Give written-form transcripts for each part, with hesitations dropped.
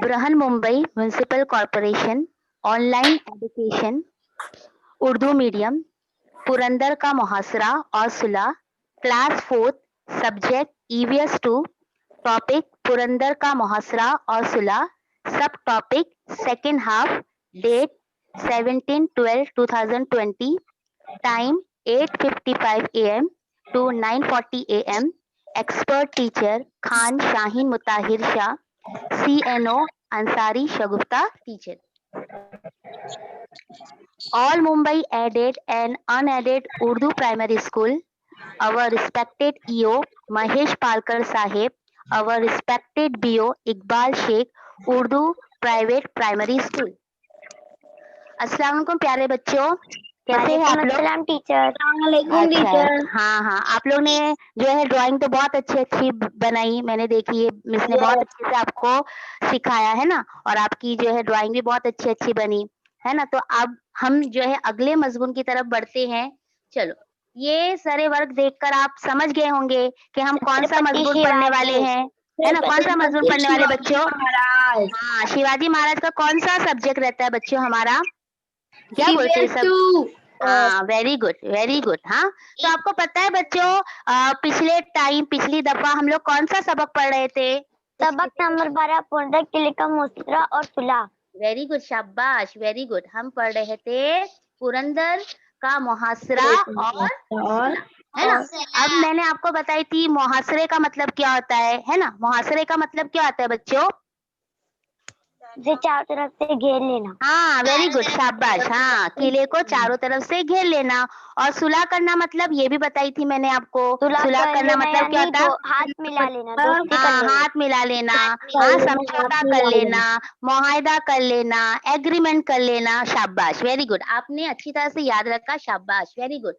Brihan Mumbai municipal corporation online education Urdu medium Purandar का मुहासरा और सुलह class 4 subject EVS 2 topic Purandar का मुहासरा और सुलह subtopic second half date 17/12/2020 time 8:55 AM to 9:40 AM expert teacher Khan Shaheen Mutahir Shah CNO Ansari Shagufta teacher. All Mumbai aided and unaided Urdu primary school, our respected EO Mahesh Palkar Sahib, our respected BO Iqbal Sheikh, Urdu private primary school. अस्सलाम वालेकुम प्यारे बच्चों, कैसे हैं आप लोग? Teacher. अच्छा, हाँ, आप लोग ने जो है ड्राइंग तो बहुत अच्छी बनाई, मैंने देखी है, मिस ने बहुत अच्छे से आपको सिखाया है ना, और आपकी जो है ड्राइंग भी बहुत अच्छी बनी है ना। तो अब हम जो है अगले मजमून की तरफ बढ़ते हैं। चलो, ये सारे वर्क देखकर आप समझ गए होंगे कि हम कौन सा मजमून पढ़ने वाले हैं, है ना? कौन सा मजमून पढ़ने वाले बच्चों? हाँ, शिवाजी महाराज का कौन सा सब्जेक्ट रहता है बच्चों हमारा? क्या बोलते हैं सब? हाँ, वेरी गुड। हाँ, तो आपको पता है बच्चों, पिछली दफा हम लोग कौन सा सबक पढ़ रहे थे? सबक नंबर 12 पुरंदर किले का मुहासरा और सुलह। वेरी गुड, शाबाश, वेरी गुड। हम पढ़ रहे थे पुरंदर का मुहासरा और है ना। अब मैंने आपको बताई थी मुहासरे का मतलब क्या होता है ना? मुहासरे का मतलब क्या होता है बच्चों? से चारों तरफ से घेर लेना। हाँ, वेरी गुड, शाबाश। हाँ, किले को चारों तरफ से घेर लेना। और सुलह करना मतलब ये भी बताई थी मैंने आपको। सुलह करना मतलब क्या होता है? हाथ मिला लेना, दोस्ती कर हाँ, लेना। हाथ मिला लेना, हाँ, समझौता कर लेना, मुआहदा कर लेना, एग्रीमेंट कर लेना। शाबाश, वेरी गुड। आपने अच्छी तरह से याद रखा, शाबाश, वेरी गुड।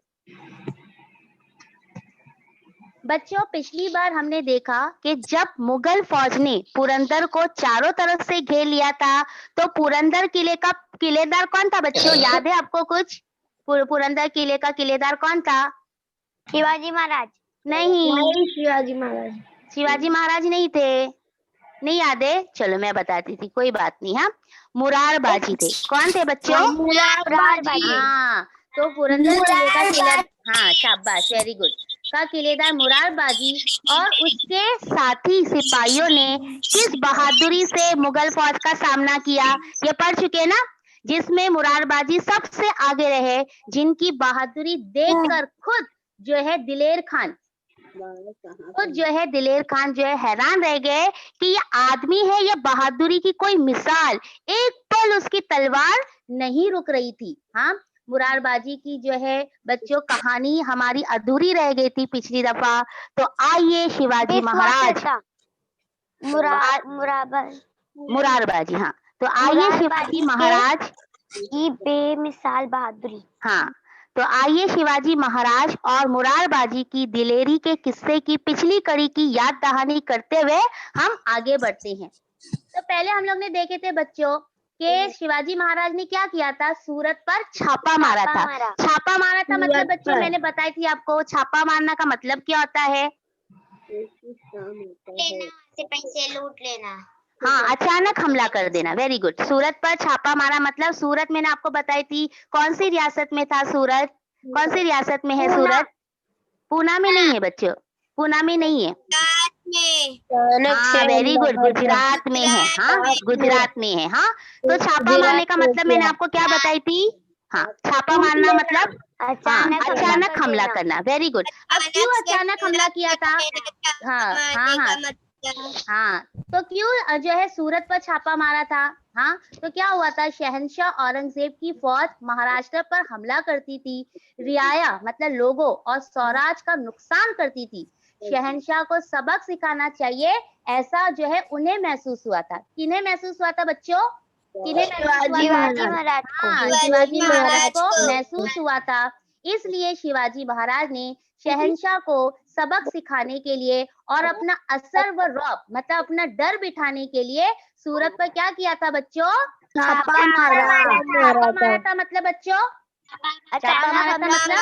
बच्चों, पिछली बार हमने देखा कि जब मुगल फौज ने पुरंदर को चारों तरफ से घेर लिया था, तो पुरंदर किले का किलेदार कौन था बच्चों? याद है आपको कुछ? पुरंदर किले का किलेदार कौन था? शिवाजी महाराज। नहीं, शिवाजी महाराज नहीं थे। नहीं याद है? चलो मैं बताती थी, कोई बात नहीं। हाँ, मुरारबाजी थे। कौन थे बच्चों? मुरारबाजी। हाँ, तो पुरंदर किले का किलेदार, हाँ, शाबाश, वेरी गुड, का किलेदार मुरारबाजी और उसके साथी सिपाहियों ने किस बहादुरी से मुगल फौज का सामना किया, ये पढ़ चुके ना? जिसमें मुरारबाजी सबसे आगे रहे, जिनकी बहादुरी देखकर खुद जो है दिलेर खान जो है हैरान रह गए कि ये आदमी है, ये बहादुरी की कोई मिसाल। एक पल उसकी तलवार नहीं रुक रही थी। हाँ, मुरारबाजी की जो है बच्चों कहानी हमारी अधूरी रह गई थी पिछली दफा। तो आइए शिवाजी महाराज, मुरारबाजी, हाँ, तो आइए शिवाजी महाराज की बेमिसाल बहादुरी। हाँ, तो आइए शिवाजी महाराज और मुरारबाजी की दिलेरी के किस्से की पिछली कड़ी की याद दहानी करते हुए हम आगे बढ़ते हैं। तो पहले हम लोग ने देखे थे बच्चों कि शिवाजी महाराज ने क्या किया था? सूरत पर छापा मारा था। छापा मारा था मतलब बच्चों मैंने बताई थी आपको, छापा मारना का मतलब क्या होता है? पैसे लूट लेना। हाँ, अचानक हमला कर देना। Very good. सूरत पर छापा मारा मतलब, सूरत मैंने आपको बताई थी कौन सी रियासत में था सूरत? कौन सी रियासत में है सूरत? पूना में नहीं है बच्चों, पूना में नहीं है। हाँ, वेरी गुड, गुजरात में है। हाँ, गुजरात में है। हाँ, तो छापा मारने का मतलब मैंने आपको क्या बताई थी? हाँ, छापा मारना मतलब अचानक हमला करना। Very good. अब क्यों अचानक हमला किया था? हाँ, तो क्यों जो है सूरत पर छापा मारा था? हाँ, तो क्या हुआ था? शहंशाह औरंगजेब की फौज महाराष्ट्र पर हमला करती थी, रियाया मतलब लोगों और स्वराज का नुकसान करती थी। शहंशाह को सबक सिखाना चाहिए, ऐसा जो है उन्हें महसूस हुआ था। किन्हें महसूस हुआ था बच्चों? किन्हें शिवाजी महाराज को। हाँ, शिवाजी महाराज को महसूस हुआ था। इसलिए शिवाजी महाराज ने शहंशाह को सबक सिखाने के लिए और अपना असर व रौब मतलब अपना डर बिठाने के लिए सूरत पर क्या किया था बच्चों? छापा मारा था मतलब बच्चों छापा मारा था मतलब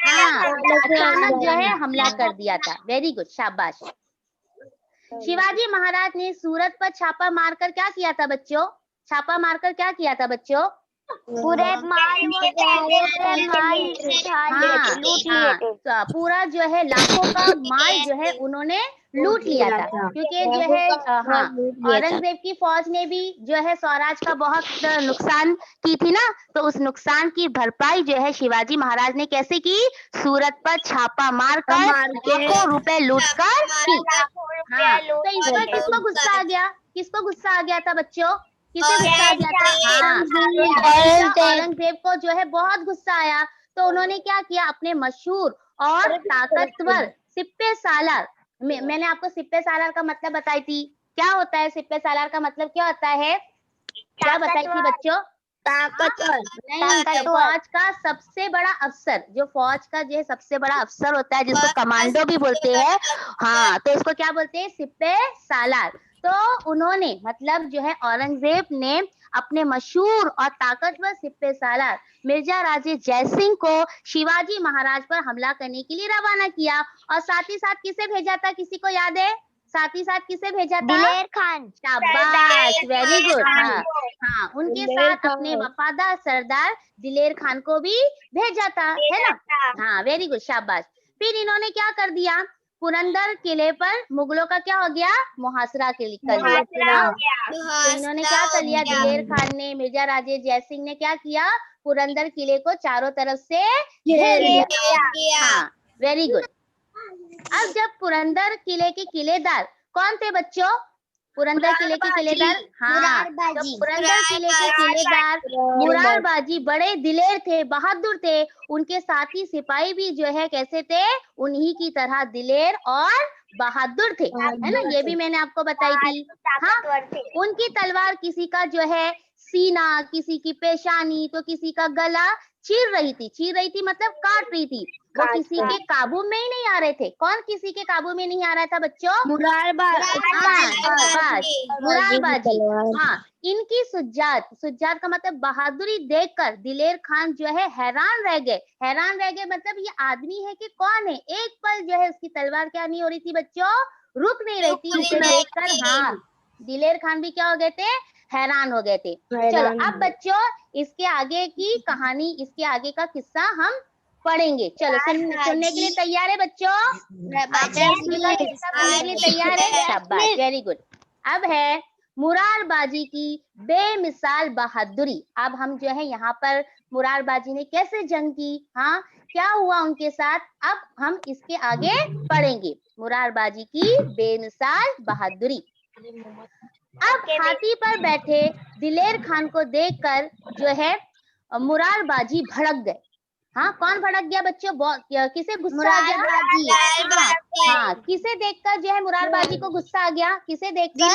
हाँ, अचानक जो है हमला कर दिया था। वेरी गुड, शाबाश। शिवाजी महाराज ने सूरत पर छापा मारकर क्या किया था बच्चों? छापा मारकर क्या किया था बच्चों? पूरे माल लूट लिए थे। तो पूरा जो है लाखों का माल जो है उन्होंने लूट लिया था, क्योंकि जो है औरंगजेब की फौज ने भी जो है स्वराज का बहुत नुकसान की थी ना, तो उस नुकसान की भरपाई जो है शिवाजी महाराज ने कैसे की? सूरत पर छापा मारकर लाखों रुपए लूटकर की। हाँ, तो इस पर किसको गुस्सा आ गया? किसको गुस्सा आ गया था बच्चों? किसे गुस्सा आ गया था? हाँ, औरंगजेब को जो है बहुत गुस्सा आया, तो उन्होंने क्या किया? अपने मशहूर और ताकतवर सिप्पे सालार, मैंने आपको सिप्पे सालार का मतलब बताई थी। क्या होता है सिप्पे सालार का मतलब? क्या होता है? क्या बताई थी बच्चों? नहीं, फौज का सबसे बड़ा अफसर, जो फौज का जो है सबसे बड़ा अफसर होता है, जिसको कमांडो भी बोलते हैं। हाँ, तो उसको क्या बोलते हैं? सिप्पे सालार। तो उन्होंने मतलब जो है औरंगजेब ने अपने मशहूर और ताकतवर सिप्पे सालार मिर्जा राजे जयसिंह को शिवाजी महाराज पर हमला करने के लिए रवाना किया, और साथ ही साथ किसे भेजा था? किसी को याद है? साथ ही साथ किसे भेजा था? दिलेर खान। शाबाश, वेरी गुड। हाँ, उनके साथ अपने वफादार सरदार दिलेर खान को भी भेजा था, है ना? हाँ, वेरी गुड, शाबाश। फिर इन्होंने क्या कर दिया? पुरंदर किले पर मुगलों का क्या हो गया? मुहासरा कर लिया। तो इन्होंने क्या कर लिया? दिलेर खान ने, मिर्जा राजे जयसिंह ने क्या किया? पुरंदर किले को चारों तरफ से घेर लिया। हाँ, वेरी गुड। अब जब पुरंदर किले के किलेदार कौन थे बच्चों? पुरंदर किले के किलेदार, हाँ, तो पुरंदर किले के किलेदार मुरारबाजी बड़े दिलेर थे, बहादुर थे। उनके साथी सिपाही भी जो है कैसे थे? उन्हीं की तरह दिलेर और बहादुर थे, है ना? ये भी मैंने आपको बताई थी। हाँ, उनकी तलवार किसी का जो है सीना, किसी की पेशानी, तो किसी का गला चीर रही थी मतलब काट रही थी। वो किसी के काबू में ही नहीं आ रहे थे। कौन किसी के काबू में नहीं आ रहा था बच्चों? मुरारबाजी। हाँ, इनकी सुजात का मतलब बहादुरी देखकर दिलेर खान जो है हैरान रह गए मतलब ये आदमी है कि कौन है? एक पल जो है उसकी तलवार क्या नहीं हो रही थी बच्चों? रुक नहीं रही थी। इसे देखकर हाँ, दिलेर खान भी क्या हो गए थे? हैरान हो गए थे। चलो अब बच्चों इसके आगे की कहानी, इसके आगे का किस्सा हम पढ़ेंगे। चलो सुनने के लिए तैयार है बच्चों? आप आगे का किस्सा सुनने के लिए तैयार है? शाबाश, वेरी गुड। अब है मुरारबाजी की बेमिसाल बहादुरी। अब हम जो है यहाँ पर मुरारबाजी ने कैसे जंग की, हाँ, क्या हुआ उनके साथ, अब हम इसके आगे पढ़ेंगे। मुरारबाजी की बेमिसाल बहादुरी। अब हाथी पर बैठे दिलेर खान को देखकर जो है मुरारबाजी भड़क गए। हाँ, कौन भड़क गया बच्चों? किसे गुस्सा आ गया? हाँ, किसे देखकर जो है मुरारबाजी को गुस्सा आ गया? किसे देखकर?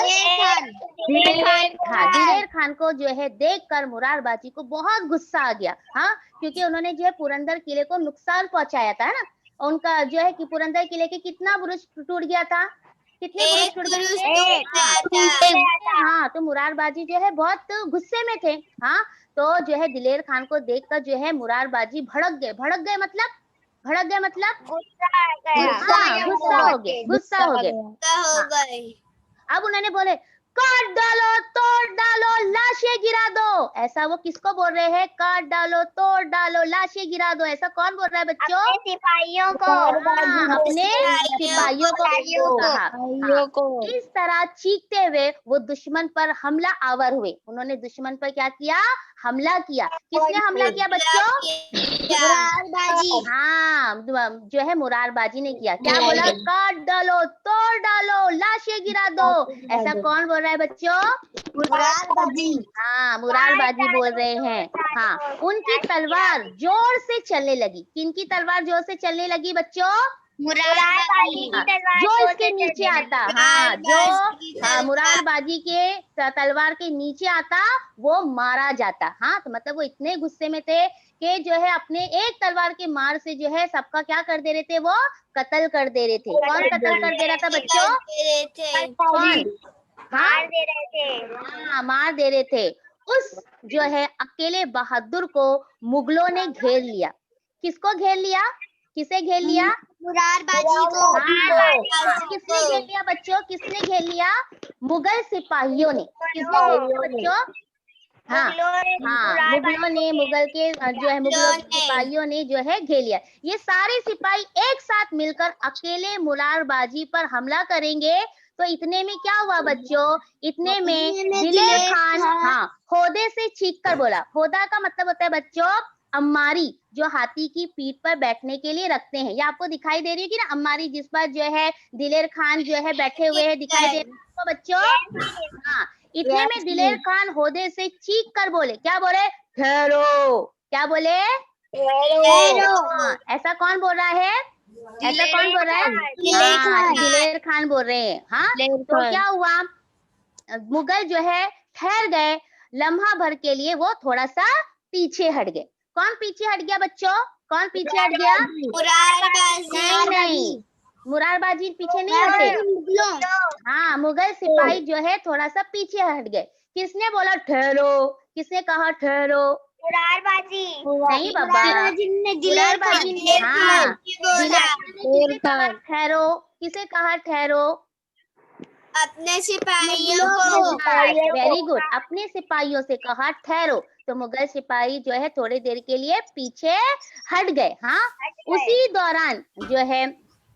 दिलेर खान को जो है देखकर मुरारबाजी को बहुत गुस्सा आ गया। हाँ, क्योंकि उन्होंने जो है पुरंदर किले को नुकसान पहुंचाया था, है ना? उनका जो है कि पुरंदर किले के कितना बुरुज टूट गया था? कितने बुरुज टूट गए? हाँ, तो मुरारबाजी जो है बहुत गुस्से में थे। हाँ, तो जो है दिलेर खान को देखकर जो है मुरारबाजी भड़क गए मतलब गुस्सा हो गए। अब उन्होंने बोले काट डालो, तोड़ डालो, लाशें गिरा दो। ऐसा वो किसको बोल रहे हैं? काट डालो, तोड़ डालो, लाशें गिरा दो। ऐसा कौन बोल रहा है बच्चों? अपने सिपाहियों को। अपने सिपाहियों को। इस तरह चीखते हुए वो दुश्मन पर हमला आवर हुए। उन्होंने दुश्मन पर क्या किया? हमला किया। किसने हमला किया बच्चों? मुरारबाजी। हाँ, जो है मुरारबाजी ने किया। क्या बोला? काट डालो, तोड़ डालो, लाशें गिरा दो। ऐसा कौन बोल रहा है बच्चों? मुरारबाजी। हाँ, मुरारबाजी बोल रहे हैं। हाँ, उनकी तलवार जोर से चलने लगी। किनकी तलवार जोर से चलने लगी बच्चों? जो इसके नीचे आता, हाँ, जो मुरारबाजी के तलवार के नीचे आता वो मारा जाता। हाँ, तो मतलब वो इतने गुस्से में थे कि जो है अपने एक तलवार के मार से जो है सबका क्या कर दे रहे थे? वो कत्ल कर दे रहे थे। कौन कत्ल कर दे रहा था बच्चों? कौन? मार दे रहे थे। हाँ, मार दे रहे थे। उस जो है अकेले बहादुर को मुगलों ने घेर लिया। किसको घेर लिया? किसे घेर लिया? मुरारबाजी को किसने घेर लिया बच्चों? किसने घेर लिया? मुगल सिपाहियों ने। किसने घेर लिया बच्चों? हाँ मुगलों ने, मुगल के जो है मुगलों के सिपाहियों ने जो है घेर लिया। ये सारे सिपाही एक साथ मिलकर अकेले मुरारबाजी पर हमला करेंगे। तो इतने में क्या हुआ बच्चों? इतने में दिलेर खान होदे से चीख कर बोला। होदा का मतलब होता है बच्चों अम्मारी, जो हाथी की पीठ पर बैठने के लिए रखते हैं। ये आपको दिखाई दे रही है कि ना अम्मारी, जिस पर जो है दिलेर खान जो है बैठे हुए हैं, दिखाई दे रहा है आपको बच्चों? हाँ इतने में दिलेर खान होदे से चीख कर बोले। क्या बोले? ठहरो। क्या बोले? ऐसा कौन बोल रहा है? ऐसा कौन बोल रहा है? दिलेर खान बोल रहे हैं। हाँ तो क्या हुआ? मुगल जो है ठहर गए। लम्हा भर के लिए वो थोड़ा सा पीछे हट गए। कौन पीछे हट गया बच्चों? कौन पीछे हट गया? नहीं, मुरारबाजी पीछे नहीं हटे। हाँ मुगल सिपाही जो है थोड़ा सा पीछे हट गए। किसने बोला ठहरो? किसने कहा ठहरो? मुरारबाजी नहीं बाबा, मुरारबाजी ने किसे कहा ठहरो? किसे कहा ठहरो? अपने सिपाहियों को। वेरी गुड, अपने सिपाहियों से कहा ठहरो। तो मुगल सिपाही जो है थोड़ी देर के लिए पीछे हट गए। हाँ उसी दौरान जो है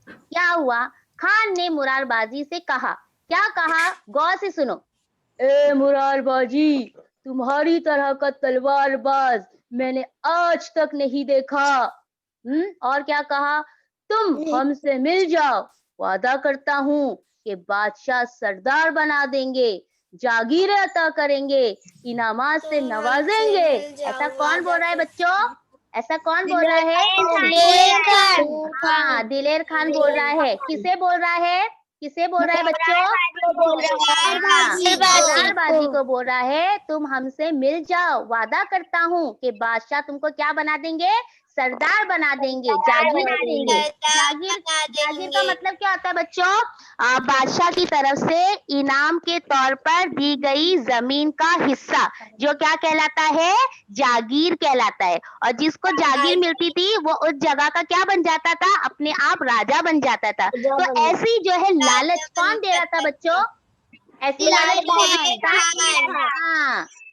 क्या हुआ? खान ने मुरारबाजी से कहा। क्या कहा? गौर से सुनो। ए मुरारबाजी, तुम्हारी तरह का तलवारबाज मैंने आज तक नहीं देखा। और क्या कहा? तुम हमसे मिल जाओ, वादा करता हूँ कि बादशाह सरदार बना देंगे, जागीरें अता करेंगे, इनामात से नवाजेंगे। ऐसा कौन बोल रहा है बच्चों? ऐसा कौन बोल रहा है? हाँ दिलेर खान बोल रहा है। किसे बोल रहा है? किसे बोल रहा है बच्चों? मुरारबाजी को बोल रहा है तुम हमसे मिल जाओ, वादा करता हूँ कि बादशाह तुमको क्या बना देंगे? सरदार बना देंगे, जागीर देंगे। जागीर का मतलब क्या होता है बच्चों? बादशाह की तरफ से इनाम के तौर पर दी गई जमीन का हिस्सा, जो क्या कहलाता है? जागीर कहलाता है। और जिसको जागीर मिलती थी वो उस जगह का क्या बन जाता था? अपने आप राजा बन जाता था। तो ऐसी जो है लालच कौन दे रहा था बच्चों? ऐसी लालच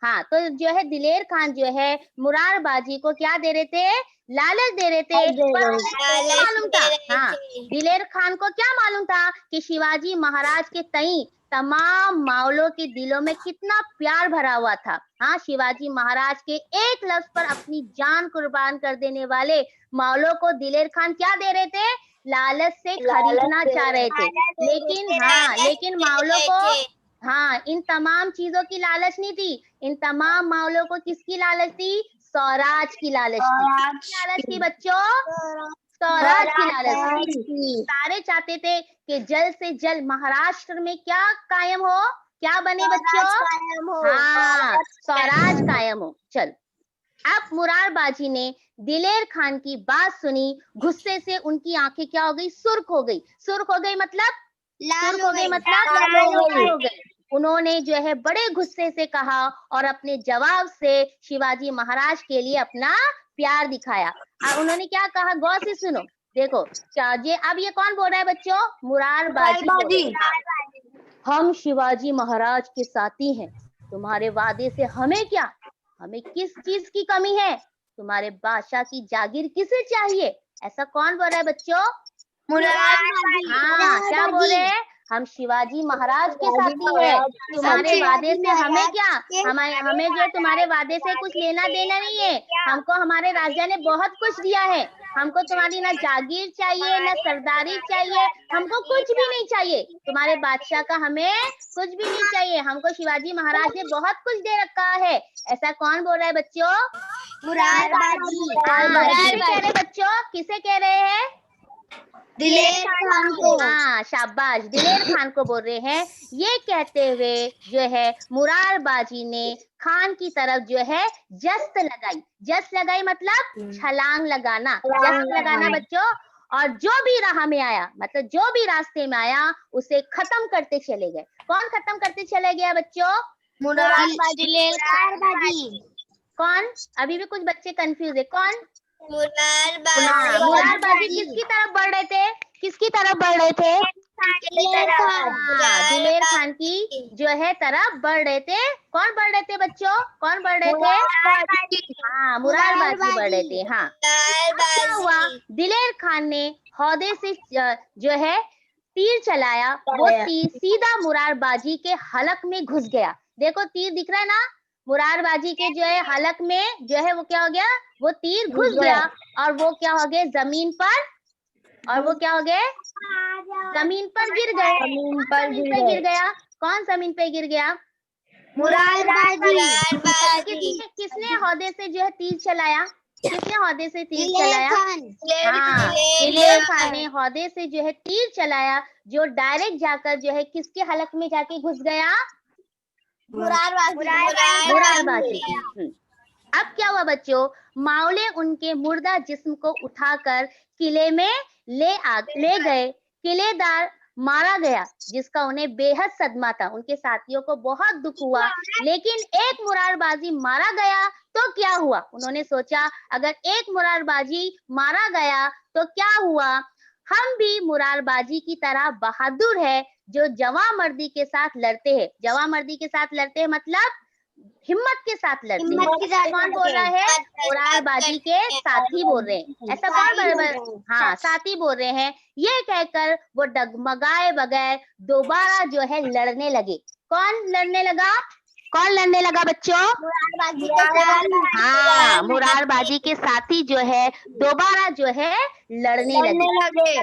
हाँ तो जो है दिलेर खान जो है मुरारबाजी को क्या दे रहे थे? लालच दे रहे थे। पर मालूम था, हाँ दिलेर खान को क्या मालूम था कि शिवाजी महाराज के तई तमाम मावलों के दिलों में कितना प्यार भरा हुआ था। हाँ शिवाजी महाराज के एक लफ्ज पर अपनी जान कुर्बान कर देने वाले मावलों को दिलेर खान क्या दे रहे थे? लालच से खरीदना चाह रहे थे। लेकिन मावलों को इन तमाम चीजों की लालच नहीं थी। इन तमाम मावलों को किसकी लालच थी? स्वराज की लालच थी। लालच थी बच्चों? स्वराज की लालच थी। सारे चाहते थे कि जल्द से जल्द महाराष्ट्र में क्या कायम हो? क्या बने बच्चों? हाँ स्वराज कायम हो। चल अब मुरारबाजी ने दिलेर खान की बात सुनी। गुस्से से उनकी आंखें क्या हो गई? सुर्ख हो गई। सुर्ख हो गई मतलब? सुर्ख हो गई मतलब? उन्होंने जो है बड़े गुस्से से कहा और अपने जवाब से शिवाजी महाराज के लिए अपना प्यार दिखाया। उन्होंने क्या कहा? गौर से सुनो। देखो अब ये कौन बोल रहा है बच्चों? मुरारबाजी। हम शिवाजी महाराज के साथी हैं। तुम्हारे वादे से हमें क्या? हमें किस चीज की कमी है? तुम्हारे बादशाह की जागीर किसे चाहिए? ऐसा कौन बोल रहा है बच्चों? हाँ क्या बोले? हम शिवाजी महाराज के साथी है। तुम्हारे वादे से हमें क्या? हमें जो तुम्हारे वादे से कुछ लेना देना नहीं है। हमको हमारे राजा ने बहुत कुछ दिया है। हमको तुम्हारी ना जागीर चाहिए, ना सरदारी चाहिए, हमको कुछ भी नहीं चाहिए। तुम्हारे बादशाह का हमें कुछ भी नहीं चाहिए। हमको शिवाजी महाराज ने बहुत कुछ दे रखा है। ऐसा कौन बोल रहा है बच्चों? मुरारबाजी। किसे कह रहे बच्चों? किसे कह रहे हैं? दिलेर खान को। हाँ शाबाश, दिलेर खान को बोल रहे हैं। ये कहते हुए जो है मुरारबाजी ने खान की तरफ जो है जस्त लगाई। जस्त लगाई मतलब छलांग लगाना। जस्त लगाना बच्चों। और जो भी राह में आया, मतलब जो भी रास्ते में आया, उसे खत्म करते चले गए। कौन खत्म करते चले गया बच्चों? मुरारबाजी। कौन? अभी भी कुछ बच्चे कंफ्यूज है। कौन? मुरारबाजी किसकी तरफ बढ़ रहे थे? किसकी तरफ बढ़ रहे थे? हाँ, दिलेर खान की जो है तरफ बढ़ रहे थे। कौन बढ़ रहे थे बच्चों? कौन बढ़ रहे थे? हाँ, मुरारबाजी बढ़ रहे थे। हाँ, अब क्या हुआ? दिलेर खान ने हौदे से जो है तीर चलाया, वो तीर सीधा मुरारबाजी के हलक में घुस गया। देखो तीर दिख रहा है ना, मुरारबाजी के जो है हलक में जो है वो क्या हो गया, वो तीर घुस गया और वो क्या हो गए जमीन पर, और वो क्या हो गए जमीन पर गिर गए। जमीन कौन पर जमीन गिर पे गए। गिर गया? कौन जमीन पे गिर गया? किसने हौदे से जो है तीर चलाया? किसने हौदे से तीर चलाया? हाँ, दिलेर खान ने हौदे से जो है तीर चलाया, जो डायरेक्ट जाकर जो है किसके हलक में जाके घुस गया? मुरारबाजी। अब क्या हुआ बच्चों? माओले उनके मुर्दा जिस्म को उठाकर किले में ले गए। किलेदार मारा गया, जिसका उन्हें बेहद सदमा था। उनके साथियों को बहुत दुख हुआ, लेकिन एक मुरारबाजी मारा गया तो क्या हुआ? उन्होंने सोचा अगर एक मुरारबाजी मारा गया तो क्या हुआ? हम भी मुरारबाजी की तरह बहादुर है, जो जवां-मर्दी के साथ लड़ते हैं। जवां-मर्दी के साथ लड़ते हैं मतलब हिम्मत के साथ लड़ते हैं। कौन बोल रहा है? मुरारबाजी के साथी बोल रहे हैं। ऐसा कौन हाँ, साथी बोल रहे हैं। ये कहकर वो डगमगाए बगैर दोबारा जो है लड़ने लगे। कौन लड़ने लगा? कौन लड़ने लगा बच्चों? हाँ, मुरारबाजी के साथी जो है दोबारा जो है लड़ने लगे।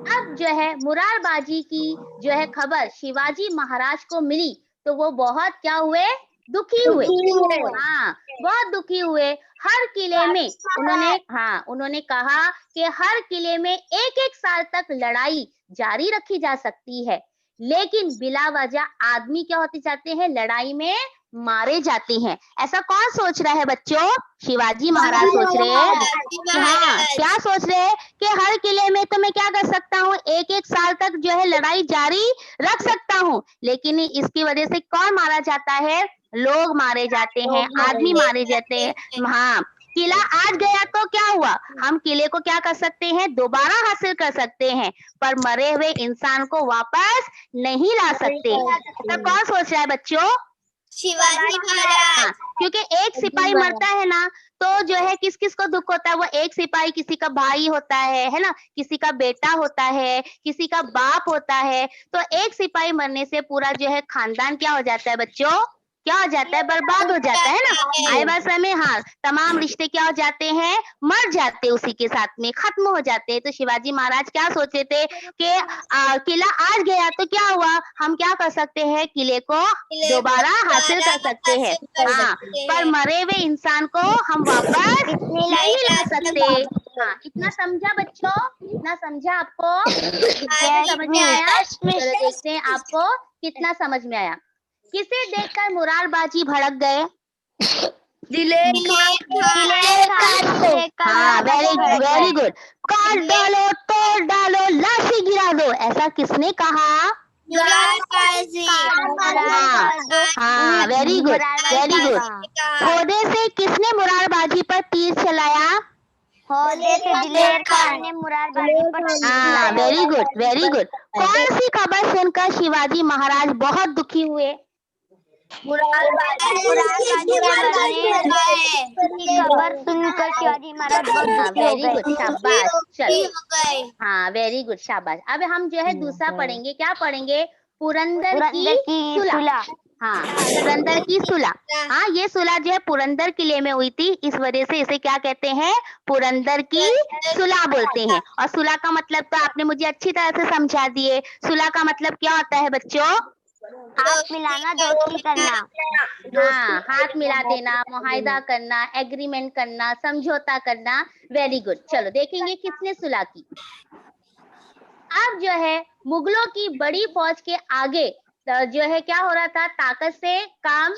अब जो है मुरारबाजी की जो है खबर शिवाजी महाराज को मिली, तो वो बहुत क्या हुए? दुखी हुए। हाँ, बहुत दुखी हुए। हर किले में उन्होंने कहा कि हर किले में 1-1 साल तक लड़ाई जारी रखी जा सकती है, लेकिन बिला वजह आदमी क्या होते जाते हैं? लड़ाई में मारे जाते हैं। ऐसा कौन सोच रहा है बच्चों? शिवाजी महाराज सोच रहे हैं। हाँ, क्या सोच रहे हैं कि हर किले में तो मैं क्या कर सकता हूँ? 1-1 साल तक जो है लड़ाई जारी रख सकता हूँ, लेकिन इसकी वजह से कौन मारा जाता है? लोग मारे जाते हैं, आदमी मारे जाते हैं। हाँ, किला आज गया तो क्या हुआ? हम किले को क्या कर सकते हैं? दोबारा हासिल कर सकते हैं, पर मरे हुए इंसान को वापस नहीं ला सकते। ऐसा कौन सोच रहा है बच्चों? शिवाजी महाराज। हाँ, क्योंकि एक सिपाही मरता है ना, तो जो है किस-किस को दुख होता है? वो एक सिपाही किसी का भाई होता है ना? किसी का बेटा होता है, किसी का बाप होता है। तो एक सिपाही मरने से पूरा जो है खानदान क्या हो जाता है बच्चों? क्या हो जाता है? बर्बाद हो जाता है ना? आए बात समझ में? हाँ, तमाम रिश्ते क्या हो जाते हैं? मर जाते हैं उसी के साथ में, खत्म हो जाते हैं। तो शिवाजी महाराज क्या सोचे थे कि किला आज गया तो क्या हुआ? हम क्या कर सकते हैं? किले को दोबारा हासिल कर सकते हैं। हाँ, पर मरे हुए इंसान को हम वापस नहीं ला सकते। हाँ, इतना समझा बच्चों? इतना समझा आपको? कितना समझ में आया? चलो देखते हैं आपको कितना समझ में आया। किसे देखकर मुरारबाजी भड़क गए? हाँ, वेरी गुड। काट डालो, तोड़ डालो, लाशी गिरा दो, ऐसा किसने कहा? हाँ, वेरी गुड, वेरी गुड। हौदे से किसने मुरारबाजी पर तीर चलाया? हौदे से दिलेर खान ने मुरारबाजी पर तीर हाँ, चलाया। Very good, very good. कौन सी खबर सुनकर शिवाजी महाराज बहुत दुखी हुए? मुरारबाजी के मरने की खबर सुनकर शिवाजी महाराज बहुत दुखी हो वेरी गए। गुड, शाबाश। चलो, हाँ, वेरी गुड, शाबाश। अब हम जो है दूसरा पढ़ेंगे। क्या पढ़ेंगे? पुरंदर की सुलह। हाँ, पुरंदर की सुलह। हाँ, ये सुलह जो है पुरंदर किले में हुई थी, इस वजह से इसे क्या कहते हैं? पुरंदर की सुलह बोलते हैं। और सुलह का मतलब तो आपने मुझे अच्छी तरह से समझा दिए। सुलह का मतलब क्या होता है बच्चों? हाथ मिलाना, दोस्ती करना। हाँ, हाथ मिला देना, मुआहिदा करना, एग्रीमेंट करना, समझौता करना। Very good. चलो देखेंगे किसने सुलह की। अब जो है मुगलों की बड़ी फौज के आगे जो है क्या हो रहा था? ताकत से काम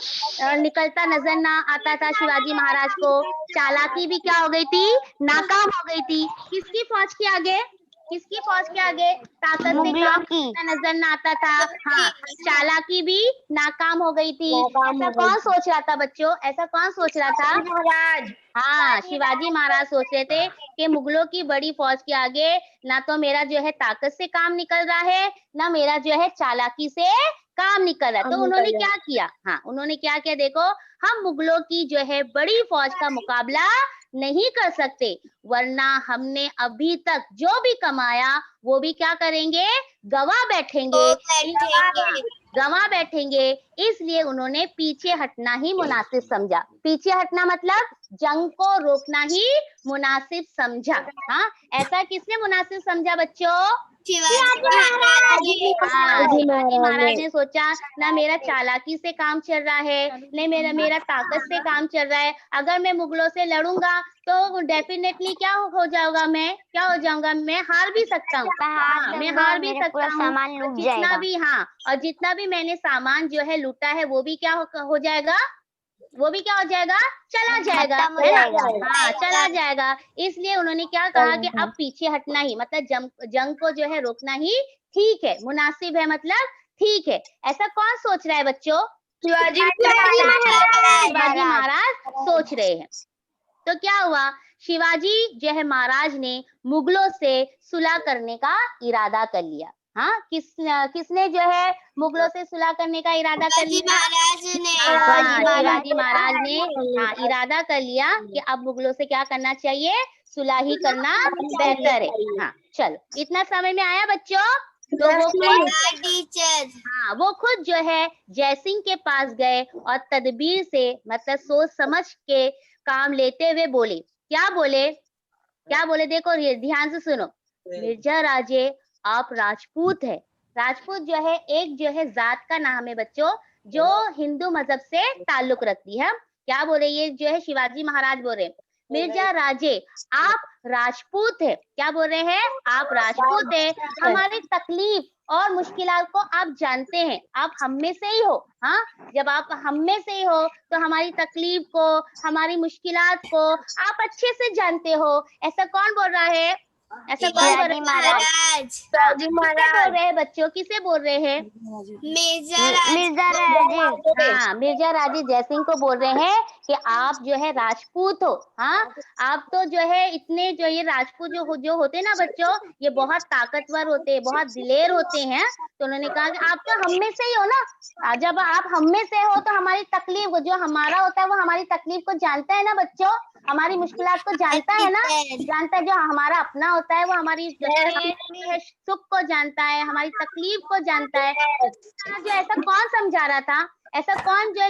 निकलता नजर ना आता था शिवाजी महाराज को। चालाकी भी क्या हो गई थी? नाकाम हो गई थी। किसकी फौज के आगे? किसकी फौज के आगे? ताकत से काम नजर ना आता था। हाँ, चालाकी भी नाकाम हो गई थी। ऐसा कौन सोच रहा था बच्चों? ऐसा कौन सोच रहा था? महाराज। हाँ, शिवाजी महाराज सोच रहे थे कि मुगलों की बड़ी फौज के आगे ना तो मेरा जो है ताकत से काम निकल रहा है, ना मेरा जो है चालाकी से काम निकल रहा है। तो उन्होंने क्या किया? हाँ, उन्होंने क्या किया? देखो, हम मुगलों की जो है बड़ी फौज का मुकाबला नहीं कर सकते, वरना हमने अभी तक जो भी कमाया वो भी क्या करेंगे? गवा बैठेंगे। गवा बैठेंगे। इसलिए उन्होंने पीछे हटना ही मुनासिब समझा। पीछे हटना मतलब जंग को रोकना ही मुनासिब समझा। हाँ, ऐसा किसने मुनासिब समझा बच्चों? शिवाजी महाराज। हाँ, शिवाजी महाराज ने सोचा ना मेरा चालाकी से काम चल रहा है, नहीं मेरा ताकत से काम चल रहा है। अगर मैं मुगलों से लड़ूंगा तो डेफिनेटली क्या हो जाऊंगा? क्या हो जाऊंगा? मैं हार भी सकता हूँ। हाँ, मैं हार भी सकता हूँ। सामान लूट जितना जाएगा। भी, हाँ, और जितना भी मैंने सामान जो है लूटा है वो भी क्या हो जाएगा? वो भी क्या हो जाएगा? चला जाएगा, खत्म हो है ना? जाएगा। हाँ, चला जाएगा। इसलिए उन्होंने क्या कहा कि अब पीछे हटना ही मतलब जंग को जो है रोकना ही ठीक है, मुनासिब है, मतलब ठीक है। ऐसा कौन सोच रहा है बच्चों? शिवाजी महाराज सोच रहे हैं। तो क्या हुआ? शिवाजी जो है महाराज ने मुगलों से सुलह करने का इरादा कर लिया। हाँ, किसने जो है मुगलों से सुलह करने का इरादा कर लिया? हाँ, शिवाजी महाराज ने हाँ इरादा कर लिया कि अब मुगलों से क्या करना चाहिए? सुलह ही करना बेहतर है। हाँ, चलो, इतना समझ में आया बच्चों? तो वो खुद जो है जयसिंह के पास गए और तदबीर से मतलब सोच समझ के काम लेते हुए बोले। क्या बोले? क्या बोले? देखो, ध्यान से सुनो। मिर्जा राजे, आप राजपूत है। राजपूत जो है एक जो है जात का नाम है बच्चों, जो हिंदू मजहब से ताल्लुक रखती है। क्या बोले? ये जो है शिवाजी महाराज बोल रहे, मिर्जा राजे आप राजपूत है। क्या बोल रहे हैं? आप राजपूत है। हमारी तकलीफ और मुश्किलात को आप जानते हैं, आप हम में से ही हो। हाँ, जब आप हम में से ही हो तो हमारी तकलीफ को, हमारी मुश्किलात को आप अच्छे से जानते हो। ऐसा कौन बोल रहा है? ऐसा कौन बोल रहा है? किसे बोल रहे हैं बच्चों? किसे बोल रहे हैं? मिर्जा राजे। हाँ, मिर्जा राजे जयसिंह को बोल रहे हैं कि आप जो है राजपूत हो। हाँ, आप तो जो है इतने जो ये राजपूत जो होते हैं ना बच्चों, ये बहुत ताकतवर होते हैं, बहुत दिलेर होते हैं। तो उन्होंने कहा कि आप तो हम में से ही हो ना। जब आप हम में से हो तो हमारी तकलीफ, जो हमारा होता है वो हमारी तकलीफ को जानता है ना बच्चों, हमारी मुश्किलात को जानता है ना, जानता है। जो हमारा अपना होता है वो हमारी सुख को जानता है, हमारी तकलीफ को जानता है। जो ऐसा कौन समझा रहा था? ऐसा कौन जो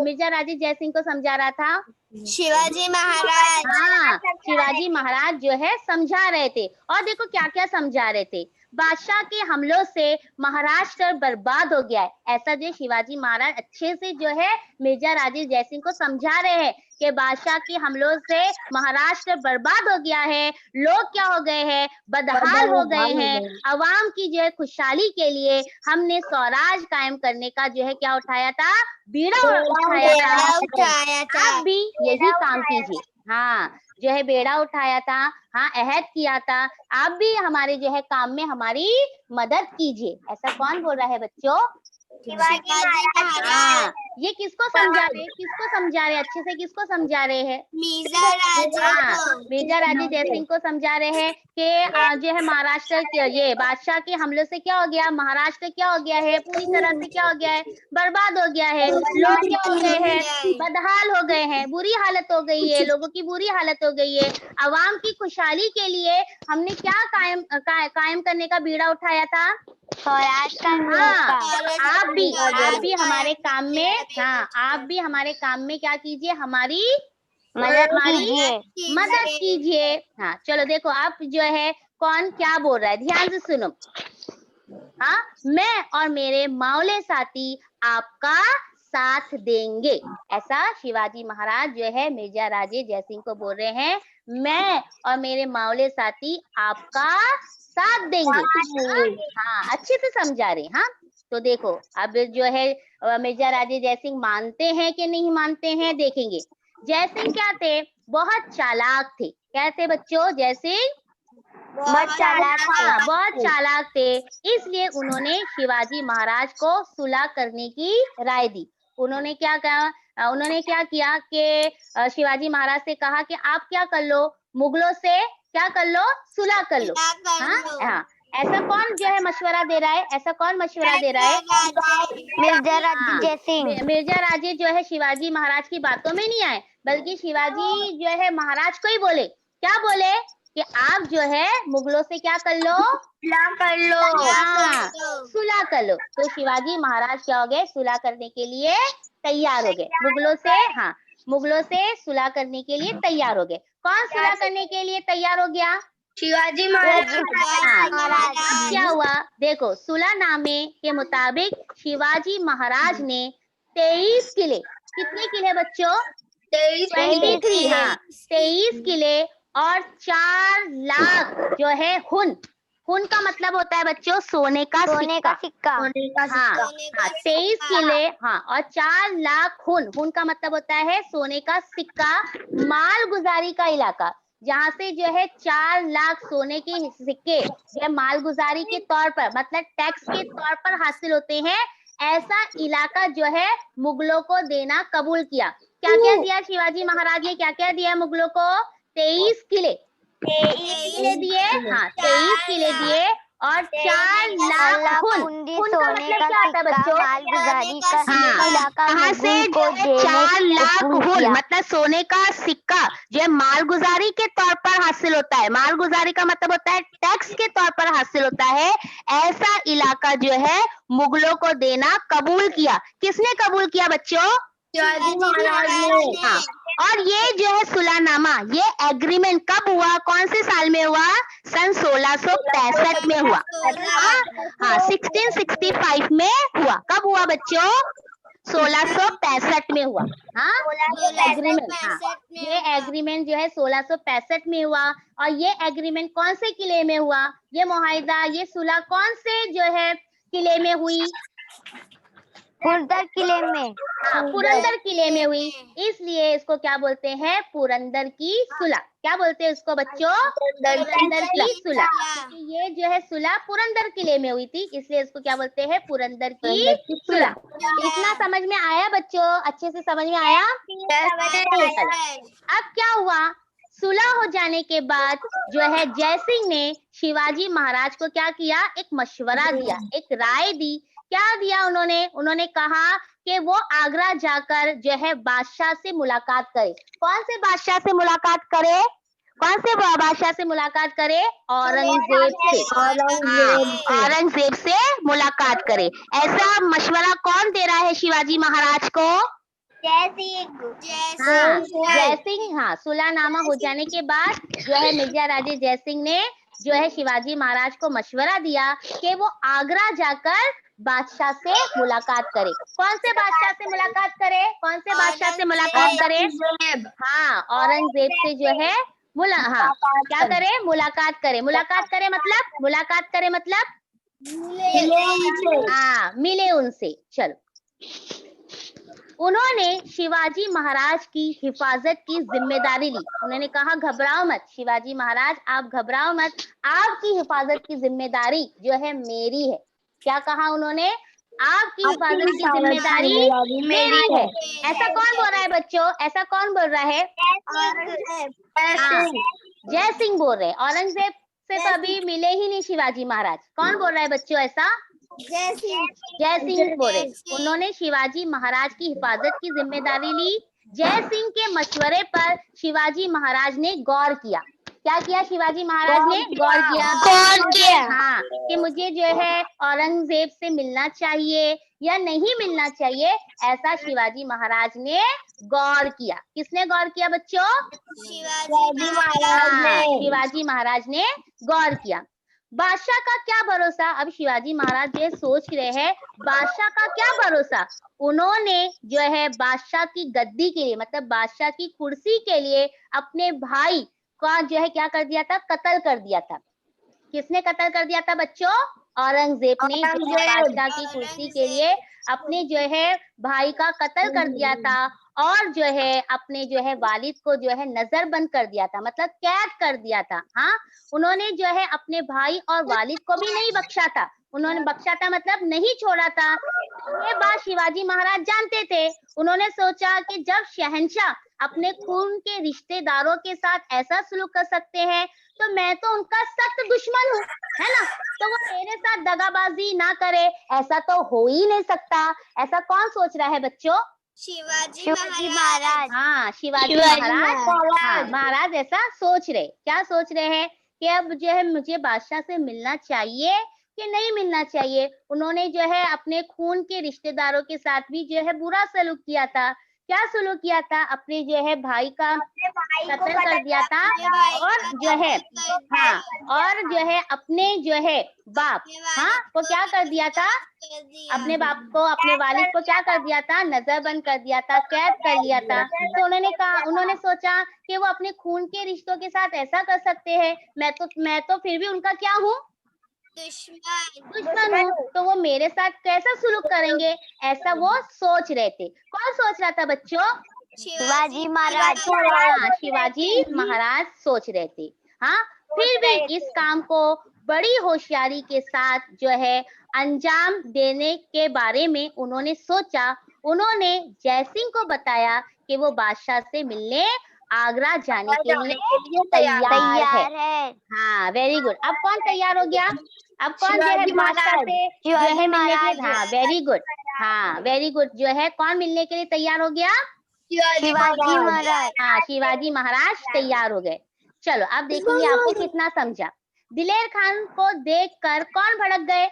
मिर्जा राजे जयसिंह को समझा रहा था? शिवाजी महाराज। हाँ, शिवाजी महाराज जो है समझा रहे थे। और देखो क्या क्या समझा रहे थे। बादशाह के हमलों से महाराष्ट्र बर्बाद हो गया है। ऐसा जो शिवाजी महाराज अच्छे से जो है मिर्जा राजे जयसिंह को समझा रहे हैं कि बादशाह के हमलों से महाराष्ट्र बर्बाद हो गया है। लोग क्या हो गए हैं? बदहाल हो गए हैं। अवाम की जो है खुशहाली के लिए हमने स्वराज कायम करने का जो है क्या उठाया था? बीड़ा उठाया था। आप भी यही काम कीजिए। हाँ, जो है बेड़ा उठाया था। हाँ, अहद किया था। आप भी हमारे जो है काम में हमारी मदद कीजिए। ऐसा कौन बोल रहा है बच्चों? शिवाजी महाराज। हाँ, ये किसको समझा रहे? किसको समझा रहे? अच्छे से किसको समझा रहे हैं? मिर्जा राजे जयसिंह को समझा रहे हैं कि जो है महाराष्ट्र के ये बादशाह के हमले से क्या हो गया? महाराष्ट्र क्या हो गया है? पूरी तरह से क्या हो गया है? बर्बाद हो गया है। लोग क्या हो गए हैं? बदहाल हो गए हैं। बुरी हालत हो गई है, लोगों की बुरी हालत हो गई है। अवाम की खुशहाली के लिए हमने क्या कायम करने का बीड़ा उठाया था? स्वराज का। हाँ, आप भी हमारे काम में, हाँ, आप भी हमारे काम में क्या कीजिए? हमारी मदद कीजिए। हाँ, चलो देखो आप जो है कौन क्या बोल रहा है, ध्यान से सुनो। हाँ, मैं और मेरे मावले साथी आपका साथ देंगे। ऐसा शिवाजी महाराज जो है मिर्जा राजे जयसिंह को बोल रहे हैं, मैं और मेरे मावले साथी आपका साथ देंगे। हाँ, अच्छे से समझा रहे। हाँ, तो देखो अब जो है मिर्जा राजे जयसिंह मानते हैं कि नहीं मानते हैं, देखेंगे। जयसिंह क्या थे? बहुत चालाक थे। क्या थे बच्चों? जयसिंह बहुत चालाक थे। हाँ, बहुत चालाक थे, इसलिए उन्होंने शिवाजी महाराज को सुलह करने की राय दी। उन्होंने क्या कहा, उन्होंने क्या किया कि शिवाजी महाराज से कहा कि आप क्या कर लो, मुगलों से क्या कर लो, सुलह कर लो। हाँ, ऐसा कौन जो है मशवरा दे रहा है, ऐसा कौन मशवरा दे रहा है? मिर्जा हाँ, राजे जय सिंह। मिर्जा राजे जो है शिवाजी महाराज की बातों में नहीं आए, बल्कि शिवाजी जो है महाराज को ही बोले, क्या बोले कि आप जो है मुगलों से क्या कर लो, हाँ, सुलह कर लो। तो शिवाजी महाराज क्या हो गए, सुलह करने के लिए तैयार हो गए मुगलों से। हाँ, मुगलों से सुलह करने के लिए तैयार हो गए। कौन सुलह करने के लिए तैयार हो गया? शिवाजी हाँ, महाराज। अब क्या हुआ, देखो सुलहनामे के मुताबिक शिवाजी महाराज ने 23 किले, कितने किले बच्चों? 23, हाँ, 23 किले और 4 लाख जो है हुन, हुन का मतलब होता है बच्चों सोने का सिक्का। हाँ, 23 किले, हाँ, और 4 लाख हुन, हुन का मतलब होता है सोने का सिक्का, मालगुजारी का इलाका, जहाँ से जो है 4 लाख सोने के सिक्के जो मालगुजारी के तौर पर, मतलब टैक्स के तौर पर हासिल होते हैं, ऐसा इलाका जो है मुगलों को देना कबूल किया। क्या क्या दिया शिवाजी महाराज ने, क्या क्या दिया मुगलों को? 23 किले, किले दिए, हाँ, 23 किले दिए और 4 लाख हुन। हुन का मतलब क्या होता है बच्चों? मालगुजारी का हाँ, इलाका कहाँ से मुगल को जो है 4 लाख कबूल हुन, किया। मतलब सोने का सिक्का जो है मालगुजारी के तौर पर हासिल होता है, मालगुजारी का मतलब होता है टैक्स के तौर पर हासिल होता है, ऐसा इलाका जो है मुगलों को देना कबूल किया। किसने कबूल किया बच्चों? शिवाजी महाराज ने। हाँ, और ये जो है सुलहनामा, ये एग्रीमेंट कब हुआ, कौन से साल में हुआ? सन 1665 में हुआ। हाँ, 1665 में हुआ। कब हुआ बच्चों? 1665 में हुआ। हाँ, ये एग्रीमेंट, हाँ, ये एग्रीमेंट जो है 1665 में हुआ। और ये एग्रीमेंट कौन से किले में हुआ? ये मुआहिदा, ये सुलह कौन से जो है किले में हुई? पुरंदर किले में। हाँ, पुरंदर किले में हुई, इसलिए इसको क्या बोलते हैं? पुरंदर की सुलह। क्या बोलते हैं इसको बच्चों? पुरंदर की सुलह। क्योंकि ये जो है सुलह पुरंदर किले में हुई थी, इसलिए इसको क्या बोलते हैं? पुरंदर की सुलह। इतना समझ में आया बच्चों? अच्छे से समझ में आया? अब क्या हुआ, सुलह हो जाने के बाद जो है जय सिंह ने शिवाजी महाराज को क्या किया? एक मशवरा दिया, एक राय दी। क्या दिया उन्होंने? उन्होंने कहा कि वो आगरा जाकर जो है बादशाह से मुलाकात करे। कौन से बादशाह से मुलाकात करे? कौन से बादशाह से मुलाकात करे? औरंगजेब से। हाँ, औरंगजेब से मुलाकात करे। ऐसा मशवरा कौन दे रहा है शिवाजी महाराज को? हाँ, जय सिंह। हाँ, सुलहनामा हो जाने के बाद जो है मिर्जा राजे जय सिंह ने जो है शिवाजी महाराज को मशवरा दिया कि वो आगरा जाकर बादशाह से मुलाकात करे। कौन से बादशाह से मुलाकात करे? कौन से बादशाह से मुलाकात करे? हाँ, औरंगजेब से जो है हाँ, क्या करे? मुलाकात करे। मुलाकात करे मतलब, मुलाकात करे मतलब हाँ, मिले उनसे। चलो, उन्होंने शिवाजी महाराज की हिफाजत की जिम्मेदारी ली। उन्होंने कहा घबराओ मत शिवाजी महाराज, आप घबराओ मत, आपकी हिफाजत की जिम्मेदारी जो है मेरी है। क्या कहा उन्होंने? आपकी हिफाजत की जिम्मेदारी मेरी है। ऐसा कौन बोल रहा है बच्चों? ऐसा कौन बोल रहा है? हाँ, जय सिंह बोल रहे हैं। औरंगजेब से तो अभी मिले ही नहीं शिवाजी महाराज। कौन बोल रहा है बच्चों ऐसा? जय सिंह बोले। उन्होंने शिवाजी महाराज की हिफाजत की जिम्मेदारी ली। जय सिंह के मशवरे पर शिवाजी महाराज ने गौर किया। क्या किया शिवाजी महाराज ने? गौर किया। हाँ, कि मुझे जो है औरंगजेब से मिलना चाहिए या नहीं मिलना चाहिए, ऐसा शिवाजी महाराज ने गौर किया। किसने गौर किया बच्चों? शिवाजी महाराज ने गौर किया। बादशाह का क्या भरोसा? अब शिवाजी महाराज ये सोच रहे हैं, बादशाह का क्या भरोसा? उन्होंने जो है बादशाह की गद्दी के लिए, मतलब बादशाह की कुर्सी के लिए अपने भाई का जो है क्या कर दिया था? कत्ल कर दिया था। किसने कत्ल कर दिया था बच्चों? औरंगजेब ने जो है बादशाह की कुर्सी के लिए अपने जो है भाई का कत्ल कर दिया था और जो है अपने जो है वालिद को जो है नजरबंद कर दिया था, मतलब कैद कर दिया था। हाँ, उन्होंने जो है अपने भाई और वालिद को भी नहीं बख्शा था, उन्होंने बख्शा था मतलब नहीं छोड़ा था। ये बात शिवाजी महाराज जानते थे। उन्होंने सोचा कि जब शहंशाह अपने खून के रिश्तेदारों के साथ ऐसा सलूक कर सकते हैं तो मैं तो उनका सख्त दुश्मन हूँ, है ना, तो वो मेरे साथ दगाबाजी ना करे, ऐसा तो हो ही नहीं सकता। ऐसा कौन सोच रहा है बच्चों? शिवाजी महाराज। हाँ, शिवाजी महाराज। हाँ, महाराज ऐसा सोच रहे, क्या सोच रहे हैं कि अब जो है मुझे बादशाह से मिलना चाहिए कि नहीं मिलना चाहिए। उन्होंने जो है अपने खून के रिश्तेदारों के साथ भी जो है बुरा सलूक किया था। क्या सलूक किया था? अपने जो है भाई का कत्ल कर दिया था और जो है हाँ, और जो है अपने जो है बाप, हाँ, को क्या कर दिया था? अपने बाप को, अपने वालिद को क्या कर दिया था? नजरबंद कर दिया था, कैद कर लिया था। तो उन्होंने सोचा कि वो अपने खून के रिश्तों के साथ ऐसा कर सकते हैं, मैं तो फिर भी उनका क्या हूँ? दुश्मन हूँ, तो वो मेरे साथ कैसा सुलूक करेंगे, ऐसा वो सोच रहे थे। कौन सोच रहा था बच्चों? शिवाजी महाराज। हाँ, शिवाजी महाराज सोच रहे थे। हाँ, फिर भी इस काम को बड़ी होशियारी के साथ जो है अंजाम देने के बारे में उन्होंने सोचा। उन्होंने जयसिंह को बताया कि वो बादशाह से मिलने आगरा जाने के लिए तैयार है। हाँ, वेरी गुड। अब कौन तैयार हो गया? अब कौन जो है बादशाह से जो है मिलने के लिए? हाँ, वेरी गुड। हाँ, वेरी गुड। जो है कौन मिलने के लिए तैयार हो गया? शिवाजी महाराज। हाँ, शिवाजी महाराज तैयार हो गए। चलो अब देखेंगे आपको कितना समझा। दिलेर खान को देखकर कौन भड़क गए?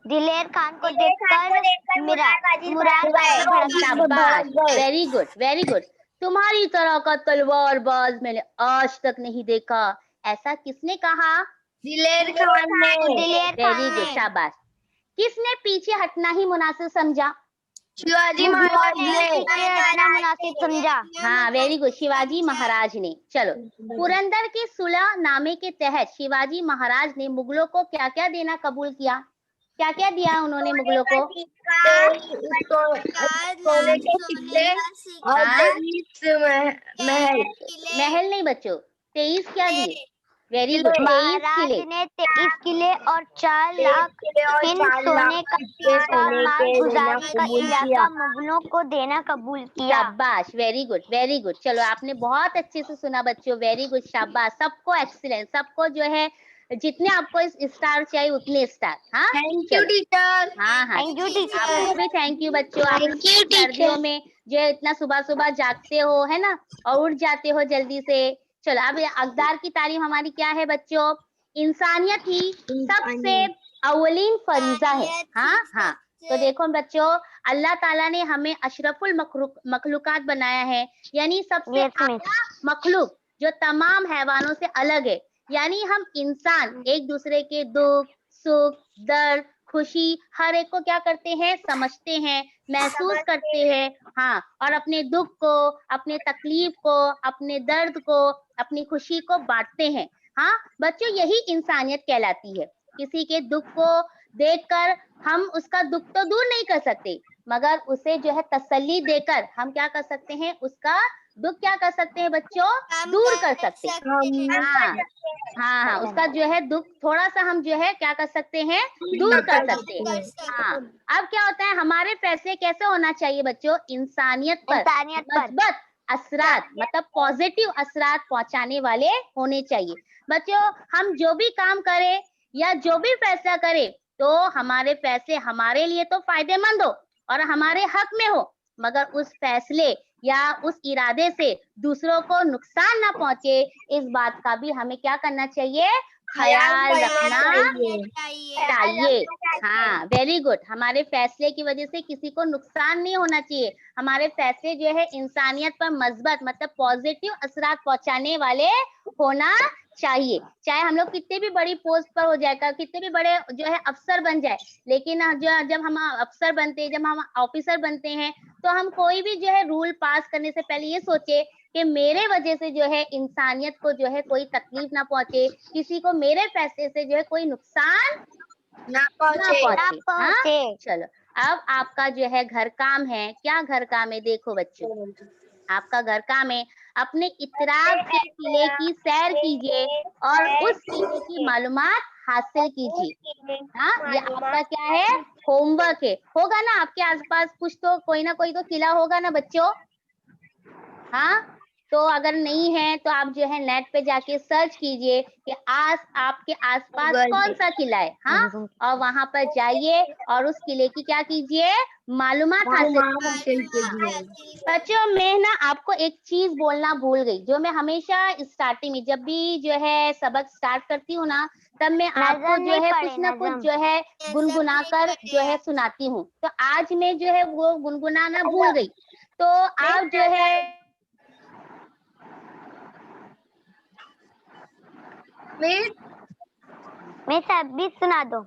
दिलेर खान को देखकर मुरारबाजी भड़क गई। शाबाश, वेरी गुड, वेरी गुड। तुम्हारी तरह का तलवारबाज मैंने आज तक नहीं देखा, ऐसा किसने कहा? दिलेर खान वेरी गुड, ने। शाबाश। किसने पीछे हटना ही मुनासिब समझा? शिवाजी महाराज ने पीछे हटना मुनासिब समझा। हाँ, वेरी गुड, शिवाजी महाराज ने। चलो, पुरंदर के सुलह नामे के तहत शिवाजी महाराज ने मुगलों को क्या क्या देना कबूल किया? क्या क्या दिया उन्होंने मुगलों को? सोने के सिक्के और हाँ? 23 महल। महल नहीं बच्चों, 23 क्या दिए? वेरी गुड, 23 महाराज किले। ने 23 किले और 4 लाख हिंद सोने का माल गुजारी का इलाका मुगलों को देना कबूल किया। शाबाश, वेरी गुड, वेरी गुड। चलो आपने बहुत अच्छे से सुना बच्चों, वेरी गुड, शाबाश। सबको एक्सीलेंट, सबको जो है जितने आपको स्टार चाहिए उतने स्टार। हाँ, थैंक यू टीचर। हाँ हाँ, थैंक यू टीचर। आपको भी थैंक यू बच्चों। आप Thank you, teacher. सर्दियों में जो है इतना सुबह सुबह जागते हो, है ना, और उठ जाते हो जल्दी से। चलो अब अकदार की तारीफ हमारी क्या है बच्चों? इंसानियत ही सबसे अव्वलीन फरीजा है। हाँ हाँ, तो देखो बच्चों, अल्लाह ताला ने हमें अशरफुल मखलूकात बनाया है, यानी सबसे आला मखलूक जो तमाम हैवानों से अलग है। यानी हम इंसान एक दूसरे के दुख सुख दर्द खुशी हर एक को क्या करते हैं? समझते हैं, महसूस करते हैं। हाँ, और अपने दुख को, अपने तकलीफ को, अपने दर्द को, अपनी खुशी को बांटते हैं। हाँ बच्चों, यही इंसानियत कहलाती है। किसी के दुख को देखकर हम उसका दुख तो दूर नहीं कर सकते, मगर उसे जो है तसल्ली देकर हम क्या कर सकते हैं? उसका दुख क्या कर सकते हैं बच्चों? दूर कर सकते हैं। हाँ हाँ हाँ, उसका जो है दुख थोड़ा सा हम जो है क्या कर सकते हैं? दूर कर सकते हैं। हाँ, अब क्या होता है, हमारे फैसले कैसे होना चाहिए बच्चों? इंसानियत पर मस्बत असरात, मतलब पॉजिटिव असरात पहुंचाने वाले होने चाहिए। बच्चों, हम जो भी काम करें या जो भी फैसला करें, तो हमारे फैसले हमारे लिए तो फायदेमंद हो और हमारे हक में हो, मगर उस फैसले या उस इरादे से दूसरों को नुकसान ना पहुंचे, इस बात का भी हमें क्या करना चाहिए? ख्याल रखना चाहिए। हाँ, वेरी गुड। हमारे फैसले की वजह से किसी को नुकसान नहीं होना चाहिए। हमारे फैसले जो है इंसानियत पर मस्बत मतलब पॉजिटिव असरात पहुंचाने वाले होना चाहिए। चाहे हम लोग कितने भी बड़ी पोस्ट पर हो जाएगा, कितने भी बड़े जो है अफसर बन जाए, लेकिन जब हम अफसर बनते हैं, जब हम ऑफिसर बनते हैं, तो हम कोई भी जो है रूल पास करने से पहले ये सोचे कि मेरे वजह से जो है इंसानियत को जो है कोई तकलीफ ना पहुंचे, किसी को मेरे फैसले से जो है कोई नुकसान ना पहुंचे। चलो, अब आपका जो है घर काम है, क्या घर काम है देखो बच्चों, आपका घर काम है अपने इतराब के किले की सैर कीजिए और उस किले की मालूमात हासिल कीजिए। हाँ, ये आपका क्या है, होमवर्क है। होगा ना आपके आसपास कुछ तो, कोई ना कोई तो किला होगा ना बच्चों। हाँ, तो अगर नहीं है तो आप जो है नेट पे जाके सर्च कीजिए कि आपके आसपास कौन सा किला है। हाँ, और वहां पर जाइए और उस किले की क्या कीजिए, मालूमात हासिल कीजिए। बच्चों, मैं ना आपको एक चीज बोलना भूल गई, जो मैं हमेशा स्टार्टिंग में जब भी जो है सबक स्टार्ट करती हूँ ना, तब मैं आपको जो है कुछ ना कुछ जो है गुनगुना कर जो है सुनाती हूँ। तो आज मैं जो है वो गुनगुनाना भूल गई, तो आप जो है मैं सभी सुना दो।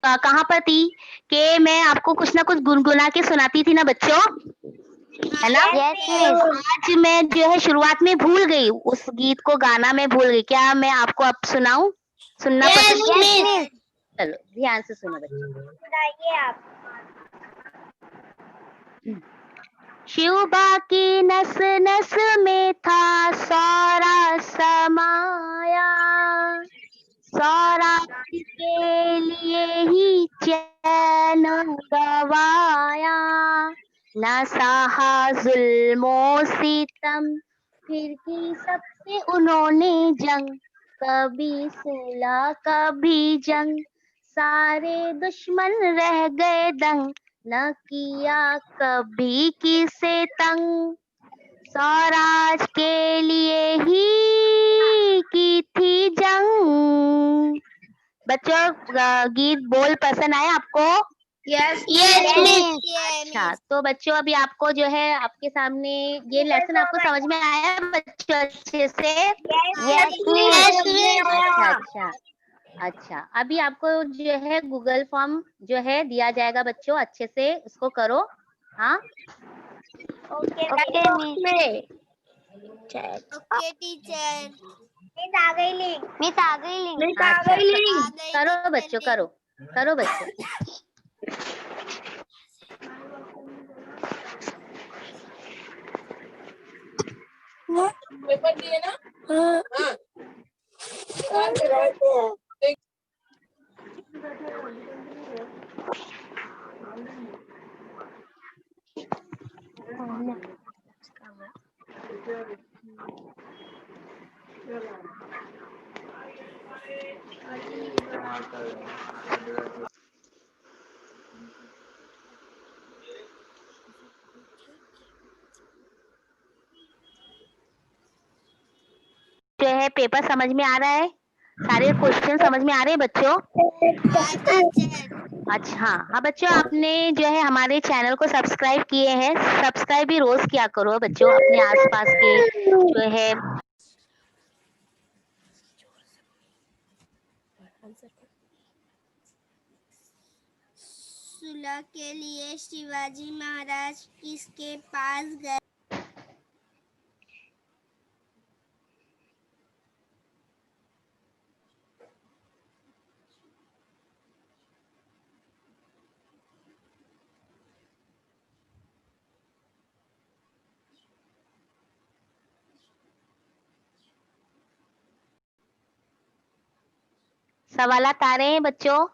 कहाँ पर थी कि मैं आपको कुछ ना कुछ गुनगुना के सुनाती थी ना बच्चों, है ना। Yes miss. आज मैं जो है शुरुआत में भूल गई, उस गीत को गाना मैं भूल गई। क्या मैं आपको अब सुनाऊं? सुनना पसंद? Yes miss. चलो ध्यान से सुनो बच्चों। सुनाइए आप। शिवबा की नस नस में था सौरा समाया, सौरा के लिए ही चैन गवाया, न सहा जुल्मों सितम, फिर की सबसे उन्होंने जंग, कभी सुलह कभी जंग, सारे दुश्मन रह गए दंग, न किया कभी किसे तंग, स्वराज के लिए ही की थी जंग। बच्चों, गीत बोल पसंद आया आपको? Yes miss. अच्छा, तो बच्चों अभी आपको जो है आपके सामने ये लेसन आपको समझ में आया बच्चों अच्छे से? Yes miss. अच्छा अच्छा अच्छा, अभी आपको जो है गूगल फॉर्म जो है दिया जाएगा बच्चों, अच्छे से उसको करो। हाँ, okay miss. Okay teacher. Miss आ गई लिंक। अच्छा आ गई करो टीचर बच्चों, लिंक। करो बच्चों। पेपर दिए ना? हाँ। जो है पेपर समझ में आ रहा है? सारे क्वेश्चन समझ में आ रहे हैं बच्चों? हाँ टीचर। अच्छा हाँ बच्चों, आपने जो है हमारे चैनल को सब्सक्राइब किए हैं, सब्सक्राइब भी रोज किया करो बच्चों, अपने आसपास के जो है। सुलह के लिए शिवाजी महाराज किसके पास गए? सवालात आ रहे हैं बच्चों?